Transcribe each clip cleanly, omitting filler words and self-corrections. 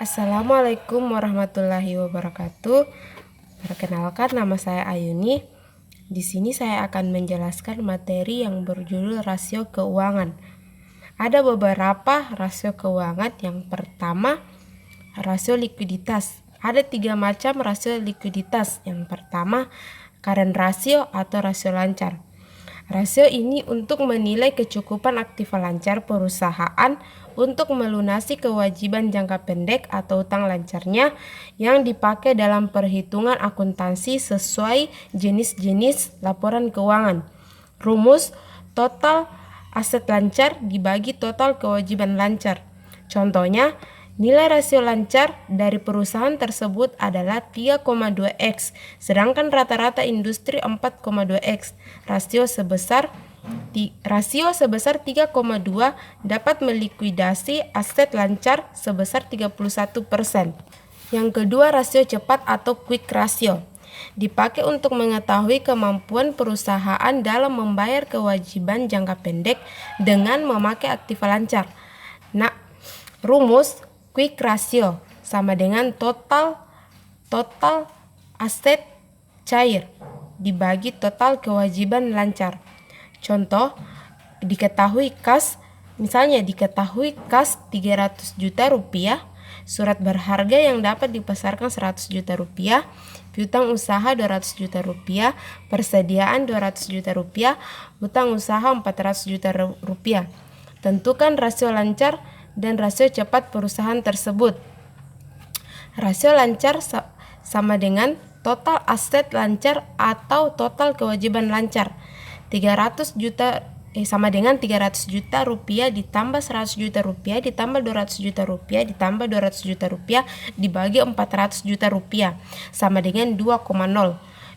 Assalamualaikum warahmatullahi wabarakatuh. Perkenalkan, nama saya Ayuni. Di sini saya akan menjelaskan materi yang berjudul rasio keuangan. Ada beberapa rasio keuangan. Yang pertama, rasio likuiditas. Ada 3 macam rasio likuiditas. Yang pertama, current ratio atau rasio lancar. Rasio ini untuk menilai kecukupan aktiva lancar perusahaan untuk melunasi kewajiban jangka pendek atau utang lancarnya yang dipakai dalam perhitungan akuntansi sesuai jenis-jenis laporan keuangan. Rumus: total aset lancar dibagi total kewajiban lancar. Contohnya, nilai rasio lancar dari perusahaan tersebut adalah 3,2x, sedangkan rata-rata industri 4,2x. Rasio sebesar 3,2 dapat melikuidasi aset lancar sebesar 31%. Yang kedua, rasio cepat atau quick ratio. Dipakai untuk mengetahui kemampuan perusahaan dalam membayar kewajiban jangka pendek dengan memakai aktiva lancar. Nah, rumus quick ratio sama dengan total aset cair dibagi total kewajiban lancar. Contoh, diketahui kas 300 juta rupiah, surat berharga yang dapat dipasarkan 100 juta rupiah, piutang usaha 200 juta rupiah, persediaan 200 juta rupiah, utang usaha 400 juta rupiah. Tentukan rasio lancar dan rasio cepat perusahaan tersebut. Rasio lancar sama dengan total aset lancar atau total kewajiban lancar. 300 juta sama dengan 300 juta rupiah ditambah 100 juta rupiah ditambah 200 juta rupiah ditambah 200 juta rupiah dibagi 400 juta rupiah sama dengan 2,0.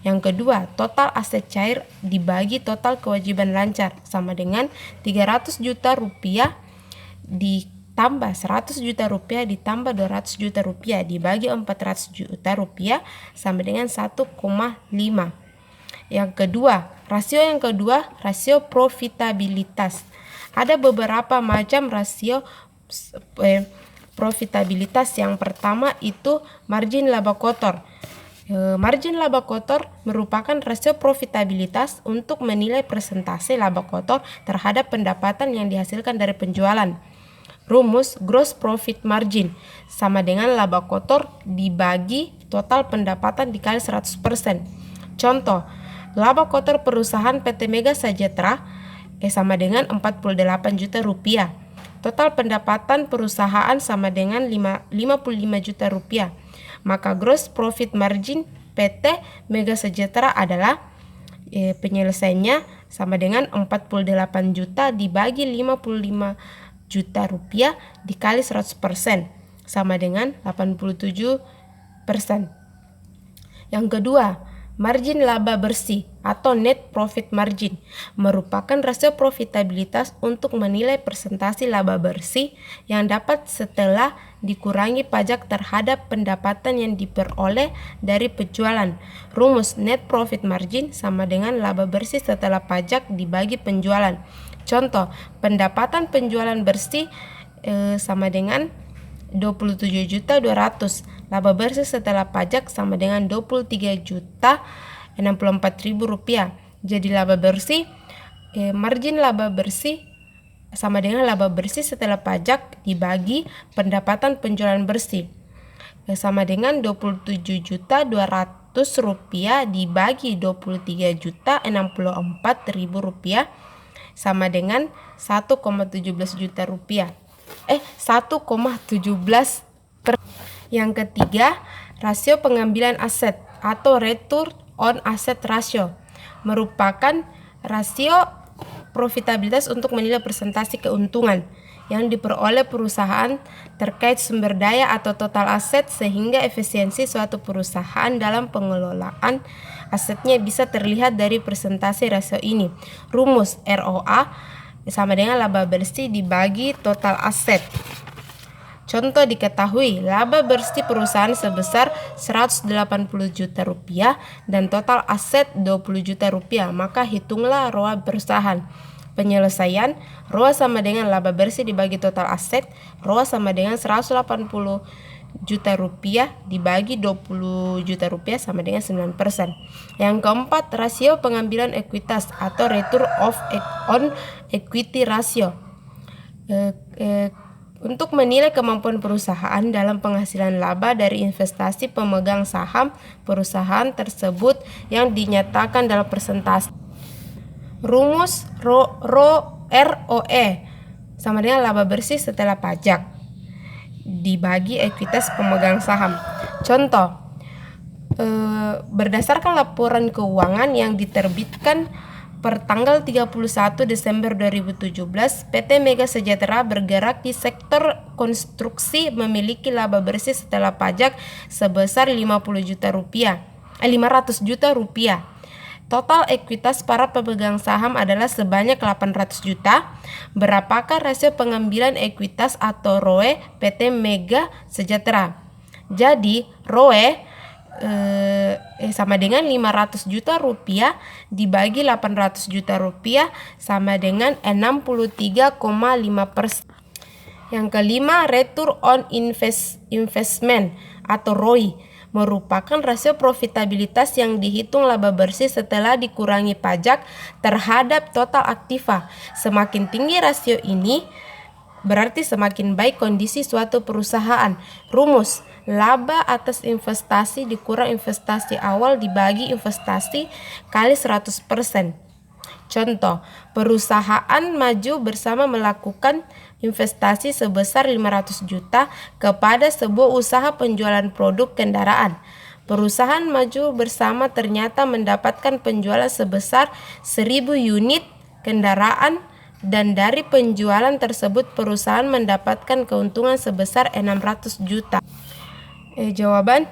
Yang kedua, total aset cair dibagi total kewajiban lancar sama dengan 300 juta rupiah ditambah 100 juta rupiah ditambah 200 juta rupiah dibagi 400 juta rupiah sama dengan 1,5. Rasio yang kedua, rasio profitabilitas. Ada beberapa macam rasio profitabilitas. Yang pertama itu margin laba kotor. Margin laba kotor merupakan rasio profitabilitas untuk menilai persentase laba kotor terhadap pendapatan yang dihasilkan dari penjualan. Rumus gross profit margin sama dengan laba kotor dibagi total pendapatan dikali 100%. Contoh, laba kotor perusahaan PT Mega Sejahtera sama dengan 48 juta rupiah. Total pendapatan perusahaan sama dengan 55 juta rupiah. Maka gross profit margin PT Mega Sejahtera adalah penyelesaiannya sama dengan 48 juta dibagi 55 juta rupiah dikali 100% sama dengan 87%. Yang kedua, margin laba bersih atau net profit margin merupakan rasio profitabilitas untuk menilai persentase laba bersih yang dapat setelah dikurangi pajak terhadap pendapatan yang diperoleh dari penjualan. Rumus net profit margin sama dengan laba bersih setelah pajak dibagi penjualan. Contoh, pendapatan penjualan bersih sama dengan 27.200.000. Laba bersih setelah pajak sama dengan 23.064.000 rupiah. Jadi laba bersih margin laba bersih sama dengan laba bersih setelah pajak dibagi pendapatan penjualan bersih sama dengan 27.200.000 rupiah dibagi 23.064.000 rupiah sama dengan 1,17 juta rupiah. 1,17. Yang ketiga, rasio pengambilan aset atau return on asset ratio merupakan rasio profitabilitas untuk menilai persentase keuntungan yang diperoleh perusahaan terkait sumber daya atau total aset sehingga efisiensi suatu perusahaan dalam pengelolaan asetnya bisa terlihat dari persentase rasio ini. Rumus ROA sama dengan laba bersih dibagi total aset. Contoh, diketahui laba bersih perusahaan sebesar 180 juta rupiah dan total aset 20 juta rupiah, maka hitunglah ROA perusahaan. Penyelesaian, ROA sama dengan laba bersih dibagi total aset, ROA sama dengan 180 juta rupiah dibagi 20 juta rupiah sama dengan 9%. Yang keempat, rasio pengambilan ekuitas atau return on equity ratio. Untuk menilai kemampuan perusahaan dalam penghasilan laba dari investasi pemegang saham perusahaan tersebut yang dinyatakan dalam persentase. Rumus ROE sama dengan laba bersih setelah pajak dibagi ekuitas pemegang saham. Contoh, berdasarkan laporan keuangan yang diterbitkan per tanggal 31 Desember 2017, PT Mega Sejahtera bergerak di sektor konstruksi memiliki laba bersih setelah pajak sebesar 500 juta rupiah. Total ekuitas para pemegang saham adalah sebanyak 800 juta. Berapakah rasio pengambilan ekuitas atau ROE PT Mega Sejahtera? Jadi ROE sama dengan 500 juta rupiah dibagi 800 juta rupiah sama dengan 63,5%. Yang kelima, return on investment atau ROI merupakan rasio profitabilitas yang dihitung laba bersih setelah dikurangi pajak terhadap total aktiva. Semakin tinggi rasio ini, berarti semakin baik kondisi suatu perusahaan. Rumus, laba atas investasi dikurang investasi awal dibagi investasi kali 100%. Contoh, perusahaan maju bersama melakukan investasi sebesar 500 juta kepada sebuah usaha penjualan produk kendaraan. Perusahaan maju bersama ternyata mendapatkan penjualan sebesar 1000 unit kendaraan dan dari penjualan tersebut perusahaan mendapatkan keuntungan sebesar 600 juta. Jawaban,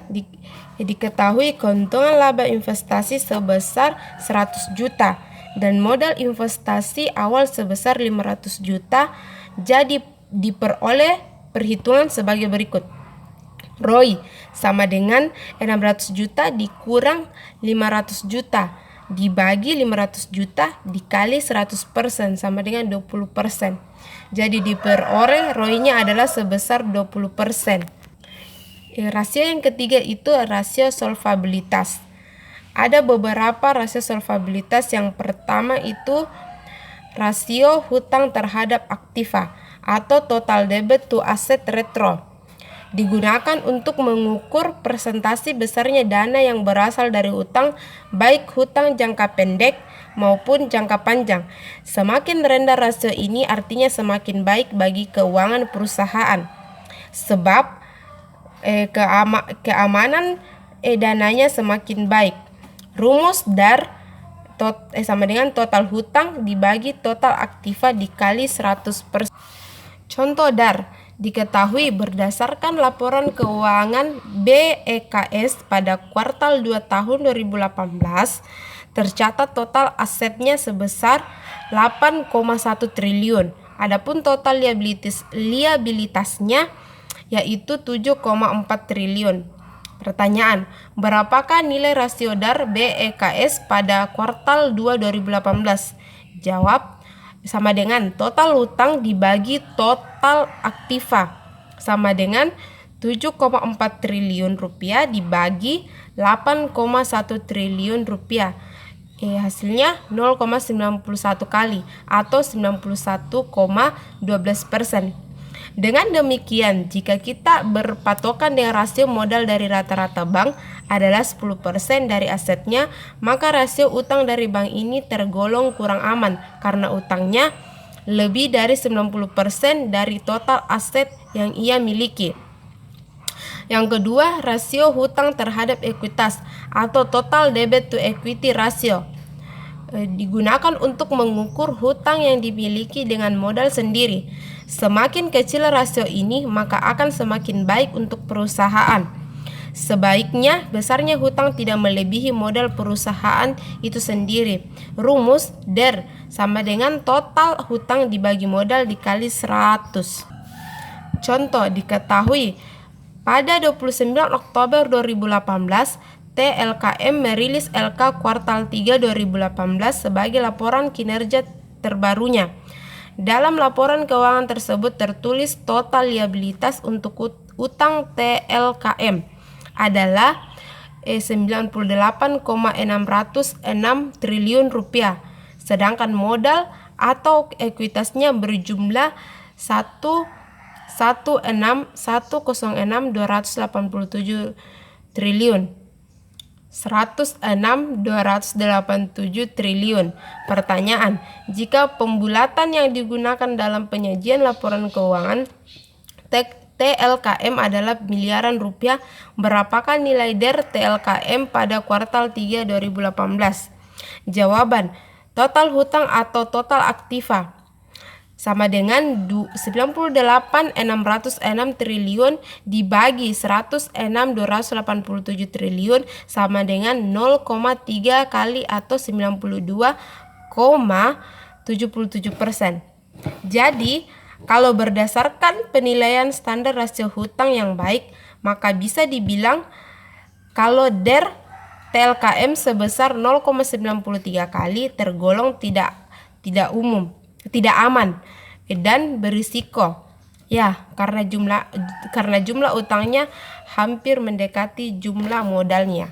diketahui keuntungan laba investasi sebesar 100 juta dan modal investasi awal sebesar 500 juta, jadi diperoleh perhitungan sebagai berikut. ROI sama dengan 600 juta dikurang 500 juta dibagi 500 juta dikali 100% sama dengan 20%. Jadi diperoleh ROI-nya adalah sebesar 20%. Rasio yang ketiga itu rasio solvabilitas. Ada beberapa rasio solvabilitas. Yang pertama itu rasio hutang terhadap aktiva atau total debt to asset ratio. Digunakan untuk mengukur presentasi besarnya dana yang berasal dari hutang, baik hutang jangka pendek maupun jangka panjang. Semakin rendah rasio ini artinya semakin baik bagi keuangan perusahaan. Sebab keamanan dananya semakin baik. Rumus DAR sama dengan total hutang dibagi total aktiva dikali 100%. Contoh DAR diketahui berdasarkan laporan keuangan BEKS pada kuartal 2 tahun 2018, tercatat total asetnya sebesar 8,1 triliun. Adapun total liabilitasnya yaitu 7,4 triliun. Pertanyaan, berapakah nilai rasio DAR BEKS pada kuartal 2 2018? Jawab, sama dengan total hutang dibagi total aktiva sama dengan 7,4 triliun rupiah dibagi 8,1 triliun rupiah. Hasilnya 0,91 kali atau 91,12%. Dengan demikian, jika kita berpatokan dengan rasio modal dari rata-rata bank adalah 10% dari asetnya, maka rasio utang dari bank ini tergolong kurang aman karena utangnya lebih dari 90% dari total aset yang ia miliki. Yang kedua, rasio hutang terhadap ekuitas atau total debt to equity ratio. Digunakan untuk mengukur hutang yang dimiliki dengan modal sendiri. Semakin kecil rasio ini, maka akan semakin baik untuk perusahaan. Sebaiknya besarnya hutang tidak melebihi modal perusahaan itu sendiri. Rumus DER sama dengan total hutang dibagi modal dikali 100. Contoh, diketahui pada 29 Oktober 2018 TLKM merilis LK kuartal 3 2018 sebagai laporan kinerja terbarunya. Dalam laporan keuangan tersebut tertulis total liabilitas untuk utang TLKM adalah 98,606 triliun rupiah, sedangkan modal atau ekuitasnya berjumlah 106.287 triliun. 106.287 triliun. Pertanyaan, jika pembulatan yang digunakan dalam penyajian laporan keuangan TLKM adalah miliaran rupiah, berapakah nilai DER TLKM pada kuartal 3 2018? Jawaban, total hutang atau total aktiva sama dengan 98.606 triliun dibagi 106.287 triliun sama dengan 0,3 kali atau 92,77%. Jadi, kalau berdasarkan penilaian standar rasio hutang yang baik, maka bisa dibilang kalau DER TLKM sebesar 0,93 kali tergolong tidak aman dan berisiko. Ya, karena jumlah utangnya hampir mendekati jumlah modalnya.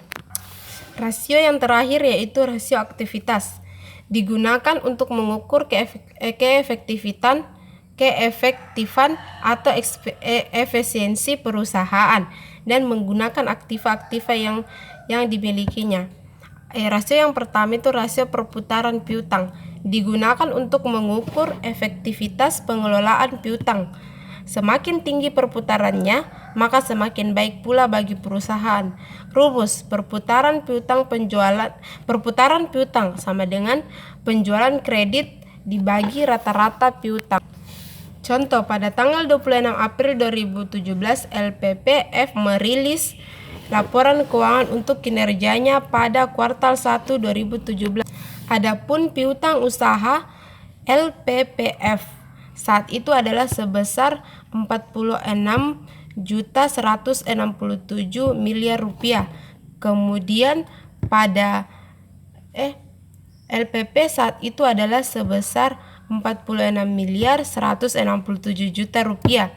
Rasio yang terakhir yaitu rasio aktivitas. Digunakan untuk mengukur keefektifan atau efisiensi perusahaan dan menggunakan aktiva-aktiva yang dimilikinya. Rasio yang pertama itu rasio perputaran piutang. Digunakan untuk mengukur efektivitas pengelolaan piutang. Semakin tinggi perputarannya, maka semakin baik pula bagi perusahaan. Rumus perputaran piutang sama dengan penjualan kredit dibagi rata-rata piutang. Contoh, pada tanggal 26 April 2017, LPPF merilis laporan keuangan untuk kinerjanya pada kuartal 1 2017. Adapun piutang usaha LPPF saat itu adalah sebesar 46.167 miliar rupiah. Kemudian pada LPP saat itu adalah sebesar 46.167 juta rupiah.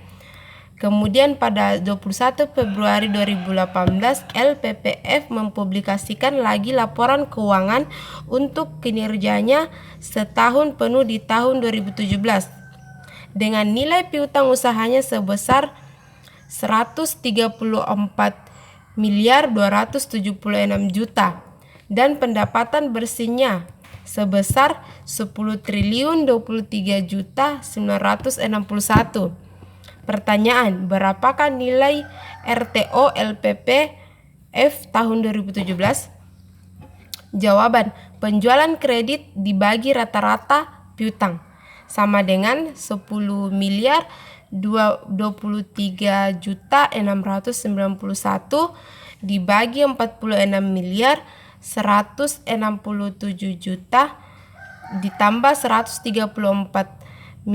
Kemudian pada 21 Februari 2018, LPPF mempublikasikan lagi laporan keuangan untuk kinerjanya setahun penuh di tahun 2017 dengan nilai piutang usahanya sebesar 134.276 juta dan pendapatan bersihnya sebesar 10.023.961. Pertanyaan, berapakah nilai RTO LPPF tahun 2017? Jawaban, penjualan kredit dibagi rata-rata piutang sama dengan 10.023.691 dibagi 46.167 juta ditambah 134.276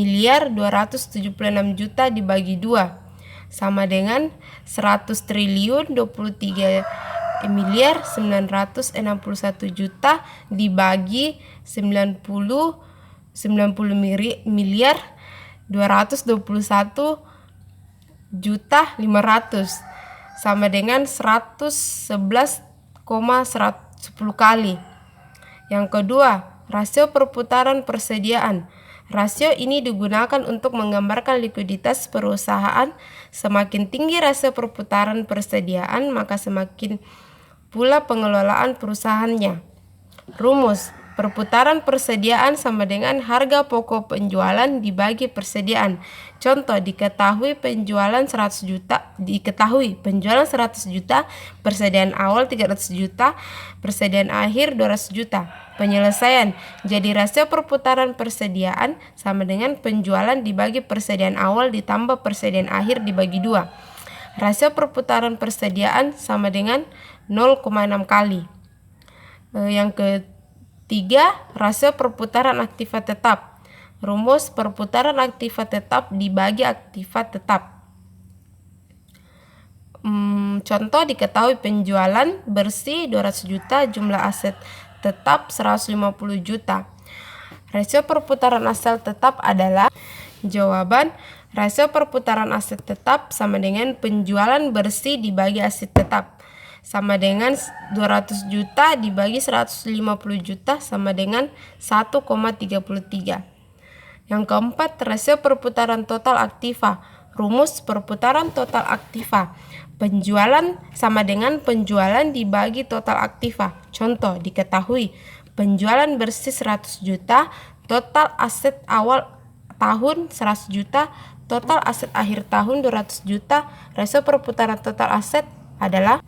juta dibagi 2 sama dengan 100.023.961 juta dibagi 90.221 juta 500 sama dengan 111,110 kali. Yang kedua, rasio perputaran persediaan. Rasio ini digunakan untuk menggambarkan likuiditas perusahaan. Semakin tinggi rasio perputaran persediaan, maka semakin pula pengelolaan perusahaannya. Rumus perputaran persediaan sama dengan harga pokok penjualan dibagi persediaan. Contoh, diketahui penjualan 100 juta, persediaan awal 300 juta, persediaan akhir 200 juta. Penyelesaian, jadi rasio perputaran persediaan sama dengan penjualan dibagi persediaan awal ditambah persediaan akhir dibagi 2. Rasio perputaran persediaan sama dengan 0,6 kali. Yang ketiga, rasio perputaran aktiva tetap. Rumus perputaran aktiva tetap dibagi aktiva tetap. Contoh, diketahui penjualan bersih 200 juta, jumlah aset tetap 150 juta. rasio perputaran aset tetap adalah? Jawaban, rasio perputaran aset tetap sama dengan penjualan bersih dibagi aset tetap, sama dengan 200 juta dibagi 150 juta sama dengan 1,33. Yang keempat, rasio perputaran total aktiva. Rumus perputaran total aktiva. Penjualan sama dengan penjualan dibagi total aktiva. Contoh, diketahui penjualan bersih 100 juta, total aset awal tahun 100 juta, total aset akhir tahun 200 juta. Rasio perputaran total aset adalah?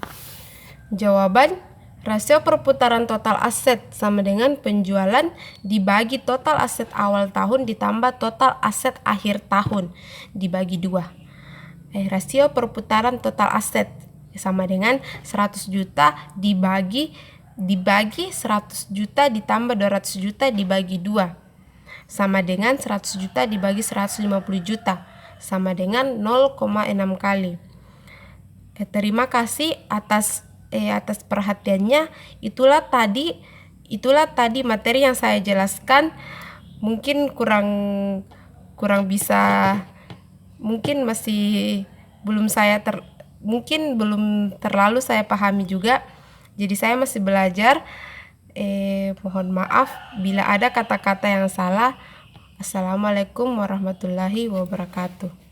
Jawaban, rasio perputaran total aset sama dengan penjualan dibagi total aset awal tahun ditambah total aset akhir tahun dibagi 2. Rasio perputaran total aset sama dengan 100 juta dibagi 100 juta ditambah 200 juta dibagi 2 sama dengan 100 juta dibagi 150 juta sama dengan 0,6 kali. Terima kasih atas perhatiannya. Itulah tadi materi yang saya jelaskan. Mungkin kurang bisa, mungkin masih belum terlalu saya pahami juga. Jadi saya masih belajar. Mohon maaf bila ada kata-kata yang salah. Assalamualaikum warahmatullahi wabarakatuh.